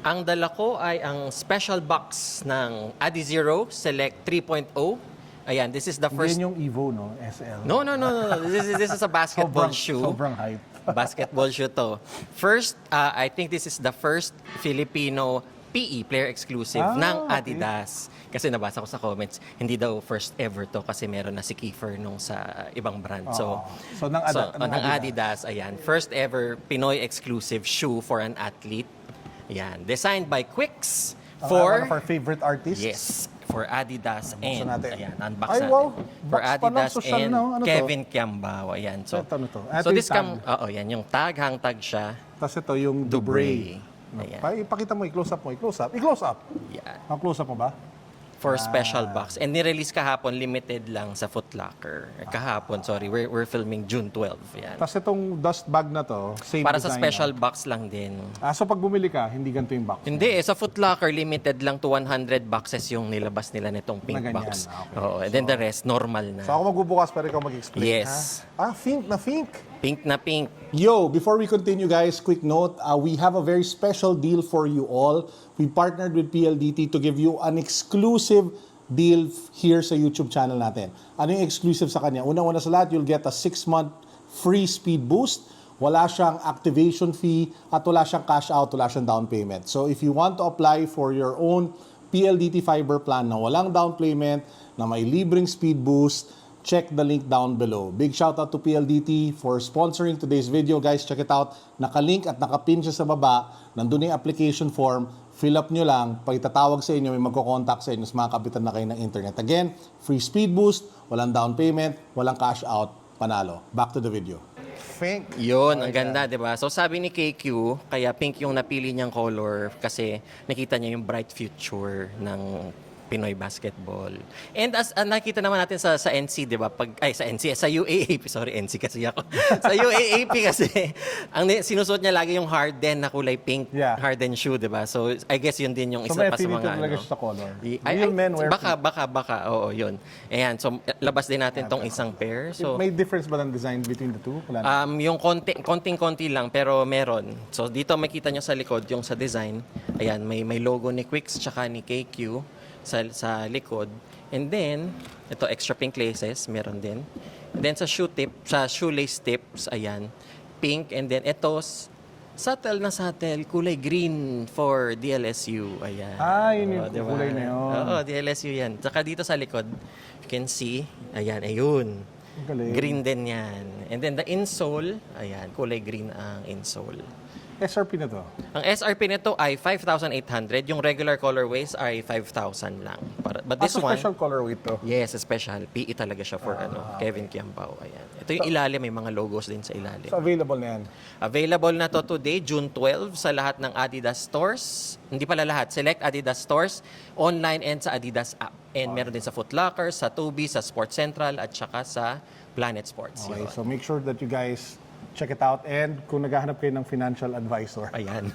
Ang dala ko ay ang special box ng Adizero Select 3.0. Ayan, this is the first... Hindi yung Evo, no? SL. No. This is a basketball shoe. Sobrang hype. Basketball shoe to. First, I think this is the first Filipino PE, player exclusive, ng Adidas. Kasi nabasa ko sa comments, hindi daw first ever to kasi meron na si Kiefer nung sa ibang brand. So ng Adidas, ayan. First ever Pinoy exclusive shoe for an athlete. Ayan. Designed by Quiccs for... One of our favorite artists. Yes. For Adidas and... natin. Ayan, unbox Ay, natin. wow. For Box pa lang, Adidas social, and no? Ano to? Kevin Kiambao. Ayan. So, Ito so this yung tag. yan. Yung tag, hang tag siya. Tapos ito yung Dubray. Ayan. Ipakita mo, i-close up mo, i-close up. I-close up. Yan. Ang close up mo ba? For special box. And nirelease kahapon, limited lang sa Foot Locker. Kahapon, sorry. We're filming June 12. Yan. Tapos itong dust bag na to, same Para design. sa special box lang din. So pag bumili ka, hindi ganito yung box. Hindi sa Foot Locker, limited lang to 100 boxes yung nilabas nila nitong pink Na ganyan, box. okay. Oo, and then the rest, normal na. So ako magbubukas pero ikaw mag-explain. Yes. Pink na pink. Pink na pink. Yo, before we continue guys, quick note, we have a very special deal for you all. We partnered with PLDT to give you an exclusive deal here sa YouTube channel natin. Ano yung exclusive sa kanya? Unang-una sa lahat, you'll get a 6-month free Speedboost. Wala siyang activation fee at wala siyang cash out, wala siyang down payment. So if you want to apply for your own PLDT fiber plan na walang down payment, na may libreng Speedboost, check the link down below. Big shout out to PLDT for sponsoring today's video. Guys, check it out. Nakalink at nakapin siya sa baba. Nandun yung application form. Fill up nyo lang. Pag itatawag sa inyo, may magko-contact sa inyo. Mas makakapitan na kayo ng internet. Again, free speed boost, walang down payment, walang cash out, panalo. Back to the video. Pink. Yun, ang ganda, di ba? So sabi ni KQ, kaya pink yung napili niyang color kasi nakita niya yung bright future ng Pinoy basketball. And as nakita naman natin sa NC, 'di ba? Sa UAAP, sorry, NC kasi ako. Sa UAAP kasi ang sinusuot niya lagi yung Harden na kulay pink, Harden shoe, 'di ba? So I guess yun din yung isa pa sa mga talaga sa color. Real men wear baka, oo, yun. Ayan, so labas din natin tong isang pair. So may difference ba ng design between the two? Yung konting-konti lang pero meron. So dito makita nyo sa likod yung sa design. Ayan, may logo ni Quiccs tsaka ni KQ sa likod. And then, ito extra pink laces, meron din. And then sa shoelace tips, ayan, pink. And then ito, subtle, kulay green for DLSU. Ayan. Yun yung diba? kulay na yun. Oo, DLSU yan. Saka dito sa likod, you can see, ayan, ayun. Green din yan. And then the insole, ayan, kulay green ang insole. SRP na to? Ang SRP nito ay 5,800. Yung regular colorways ay 5,000 lang. But this one... special colorway to? Yes, special. PE talaga siya for Kevin Kiambao. Ayan. Ito yung ilalim, may mga logos din sa ilalim. So available na yan? Available na to today, June 12, sa lahat ng Adidas stores. Hindi pala lahat. Select Adidas stores, online and sa Adidas app. And meron din sa Foot Locker, sa Tubi, sa Sports Central, at saka sa Planet Sports. Okay, so make sure that you guys check it out. And kung naghahanap kayo ng financial advisor, ayan.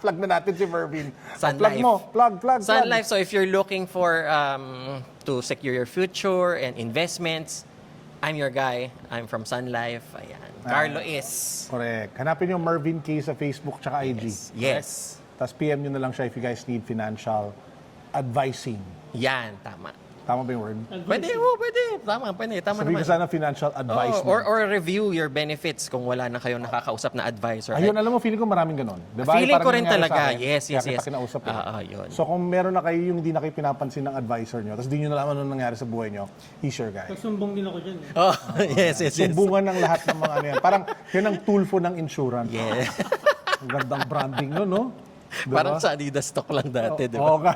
plug na natin si Mervin. Sun Plug Life. mo. Plug. Sun Life. So if you're looking for to secure your future and investments, I'm your guy. I'm from Sun Life. Ayan. Carlo is. Correct. Hanapin yung Mervin K sa Facebook tsaka IG. Yes. Tapos PM nyo na lang siya if you guys need financial advising. Yan, tama. Tama ba yung word? Pwede. Tama Sabi naman. ko sana financial advice. Or review your benefits kung wala na kayong nakakausap na advisor. Ayun, alam mo, feeling ko maraming ganun. Diba? Feeling ko rin nangyari talaga. sa akin. Yes. Kaya kita kinausap yun. So kung meron na kayo yung hindi na kayo pinapansin ng advisor nyo, tapos di nyo nalaman anong nangyari sa buhay nyo, he's your guy. Sumbong din ako dyan. Yes. Sumbungan ng lahat ng mga ano yan. Parang yun ang tulfo ng insurance. Yeah. Ang gandang branding nun, no? Diba? Parang sa Adidas stock lang dati, di ba? Oo nga.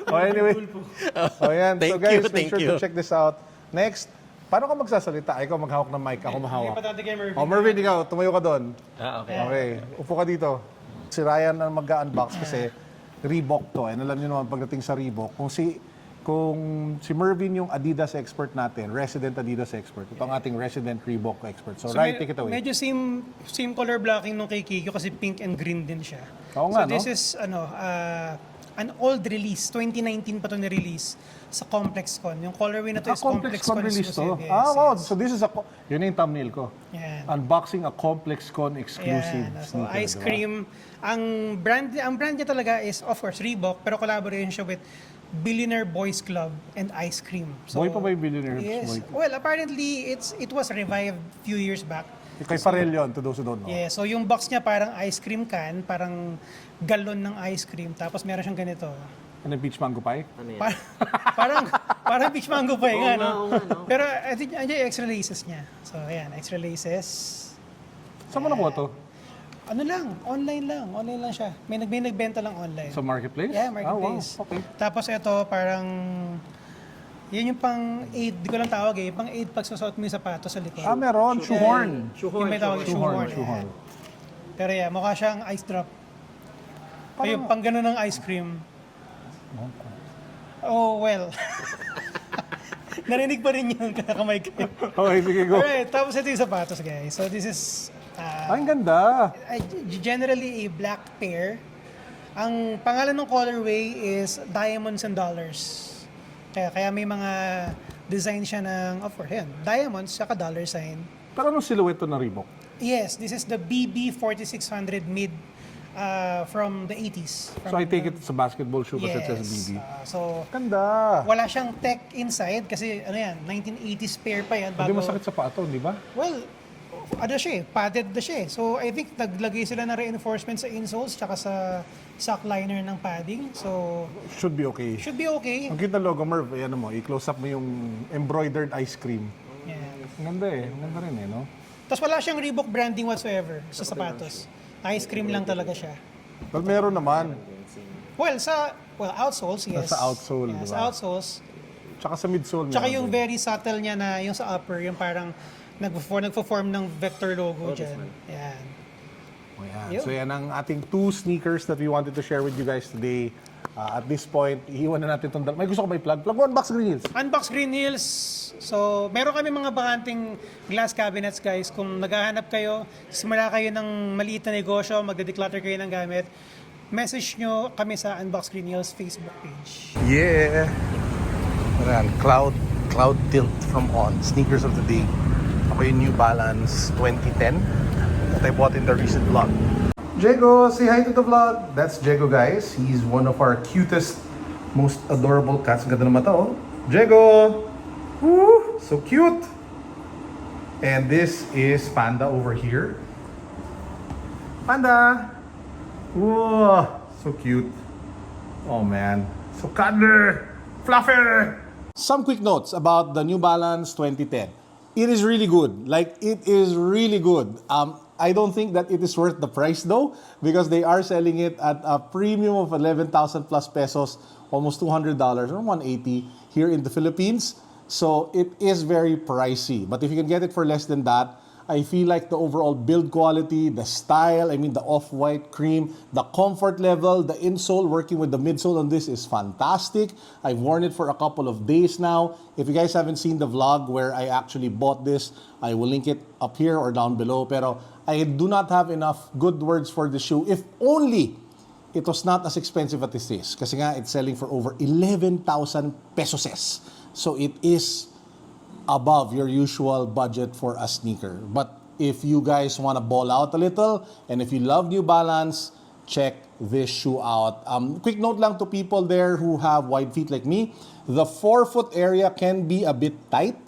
Anyway. Yan. So guys, make sure to check this out. Next, paano ka magsasalita? Ikaw maghawak ng mic, ako mahawak. Mervin, ikaw, tumayo ka doon. Okay. Okay. Upo ka dito. Si Ryan ang mag-unbox kasi Reebok to. And alam niyo naman pagdating sa Reebok, kung si Mervin yung Adidas expert natin, resident Adidas expert, ito ang ating resident Reebok expert. So Ryan, take it away. Medyo same color blocking nung kay Kiko kasi pink and green din siya. Oo nga, so this is an old release. 2019 pa to ni-release sa Complexcon. Yung colorway na to is Complexcon release to? exclusive. Yes, Wow. yes. So this is yun yung thumbnail ko. Yan. Unboxing a Complexcon exclusive Ayan. So, sneaker. ice diba? cream. Ang brand niya talaga is, of course, Reebok, pero collaboration siya with Billionaire Boys Club and Ice Cream. So, Boy pa ba yung Billionaire Yes. Boy? Well, apparently, it was revived few years back. Kay Farrell yun, to those who don't know. Yeah, so yung box niya parang ice cream can, parang galon ng ice cream, tapos meron siyang ganito. Ano yung peach mango pie? Ano yan? Parang peach mango pa Oo eh, nga, oo nga, no? Pero I think andyan yung extra laces niya. So ayan, extra laces. Saan mo nakuha to? Ano lang, online lang siya. May nagbenta lang online. Sa marketplace? Yeah, marketplace. Ah, wow. Okay. Tapos ito parang yun yung pang aid, di ko lang tawag eh, pang aid pag susot mo yung sapatos sa likod. Meron. Shoehorn. Yung may tawag shoehorn. Shoehorn. Pero yeah, mukha siyang ice drop. Ayun, pang ganun ng ice cream. Oh, well. Narinig pa rin yung kakakamay ko. Okay, sige, go. Alright, tapos ito yung sapatos, guys. So this is Ay, ang ganda. generally a black pair. Ang pangalan ng colorway is Diamonds and Dollars. Kaya may mga design siya ng, of course, yan, diamonds, saka dollar sign. Pero anong silhouette to na Reebok? Yes, this is the BB4600 mid from the 80s. So I take it sa basketball shoe kasi it says BB. So, Ganda. wala siyang tech inside kasi ano yan, 1980s pair pa yan. Hindi masakit sa paa to, di ba? Well, ano siya eh, padded na siya eh. So I think naglagay sila ng reinforcement sa insoles tsaka sa sock liner ng padding. So Should be okay. should be okay. Ang kita logo, Merv, ano mo, i-close up mo yung embroidered ice cream. Yeah. Ang ganda eh. Ang ganda rin eh, no? Tapos wala siyang Reebok branding whatsoever sa sapatos. Ice cream lang talaga siya. But meron naman. Well, outsoles, yes. Sa outsole, Yeah, di ba? sa outsoles. Tsaka sa midsole Tsaka meron yung din. very subtle niya na yung sa upper, yung parang nagpo-form ng vector logo dyan. Yan. Oh, yan. Yun. So yan ang ating 2 sneakers that we wanted to share with you guys today. At this point, iiwan na natin itong May gusto ko ba i-plug? Plug mo Unbox Green Hills. Unbox Green Hills. So, meron kami mga bakanting glass cabinets, guys. Kung naghahanap kayo, simula kayo ng maliit na negosyo, magde-declutter kayo ng gamit, message nyo kami sa Unbox Green Hills Facebook page. Yeah. Ayan, cloud tilt from On. Sneakers of the day. Ako yung New Balance 2010 that I bought in the recent vlog. Jego, say hi to the vlog. That's Jego, guys. He's one of our cutest, most adorable cats. Ang ganda ng mata, oh. Jego! Woo! So cute! And this is Panda over here. Panda! Whoa! So cute. Oh, man. So cuddly! Fluffy! Some quick notes about the New Balance 2010. It is really good. Like, it is really good. I don't think that it is worth the price though, because they are selling it at a premium of 11,000 plus pesos, almost $200 or 180 here in the Philippines. So it is very pricey. But if you can get it for less than that, I feel like the overall build quality, the style, I mean the off-white cream, the comfort level, the insole, working with the midsole on this is fantastic. I've worn it for a couple of days now. If you guys haven't seen the vlog where I actually bought this, I will link it up here or down below. Pero I do not have enough good words for the shoe. If only it was not as expensive as this is. Kasi nga, it's selling for over 11,000 pesos. So it is above your usual budget for a sneaker. But if you guys want to ball out a little, and if you love New Balance, check this shoe out. Quick note lang to people there who have wide feet like me, the forefoot area can be a bit tight.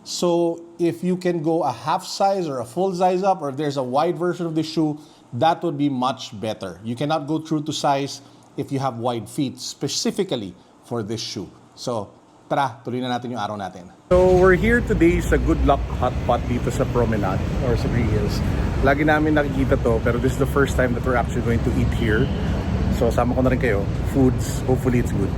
So if you can go a half size or a full size up, or if there's a wide version of the shoe, that would be much better. You cannot go true to size if you have wide feet, specifically for this shoe. So, tara, tuloy na natin yung araw natin. So, we're here today sa Good Luck Hot Pot dito sa Promenade or sa Green Hills. Lagi namin nakikita to, pero this is the first time that we're actually going to eat here. So, sama ko na rin kayo. Foods, hopefully it's good.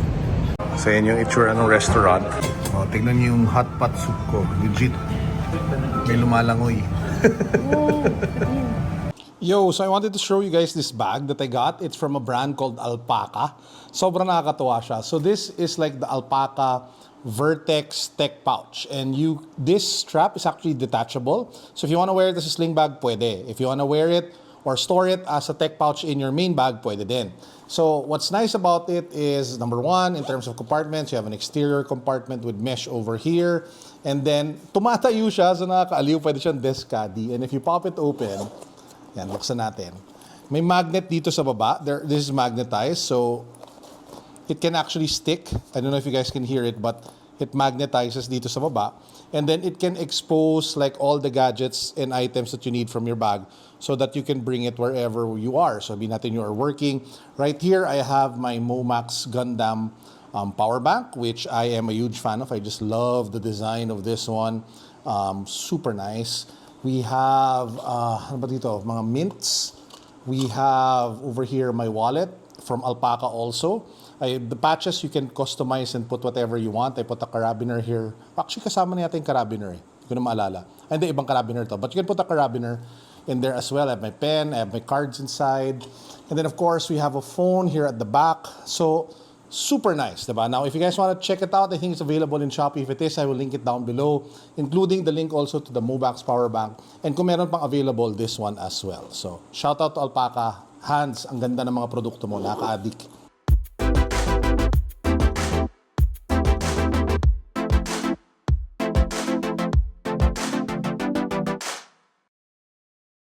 So, yan yung itsura ng restaurant. Oh, tignan niyo yung hot pot soup ko. Legit. May lumalangoy. Yo, so I wanted to show you guys this bag that I got. It's from a brand called Alpaka. Sobrang nakakatuwa siya. So this is like the Alpaka Vertex tech pouch. And this strap is actually detachable. So if you want to wear it as a sling bag, pwede. If you want to wear it or store it as a tech pouch in your main bag, pwede din. So what's nice about it is, number one, in terms of compartments, you have an exterior compartment with mesh over here. And then, tumatayo siya, so nakakaaliw, pwede siyang desk caddy. And if you pop it open, yan, buksan natin. May magnet dito sa baba. This is magnetized, so it can actually stick. I don't know if you guys can hear it, but it magnetizes dito sa baba. And then it can expose like all the gadgets and items that you need from your bag so that you can bring it wherever you are. So sabihin natin you are working. Right here, I have my Momax Gundam power bank, which I am a huge fan of. I just love the design of this one. Super nice. We have, ano ba dito? Mga mints. We have over here my wallet from Alpaka also. The patches you can customize and put whatever you want. I put a carabiner here. Actually, kasama na yata yung carabiner eh. Hindi ko na maalala. Hindi, ibang carabiner to. But you can put a carabiner in there as well. I have my pen, I have my cards inside. And then of course, we have a phone here at the back. So, super nice, diba? Now, if you guys want to check it out, I think it's available in Shopee. If it is, I will link it down below, including the link also to the Mobax power bank. And kung meron pang available, this one as well. So, shout out to Alpaka. Hans, ang ganda ng mga produkto mo, nakaka-addict.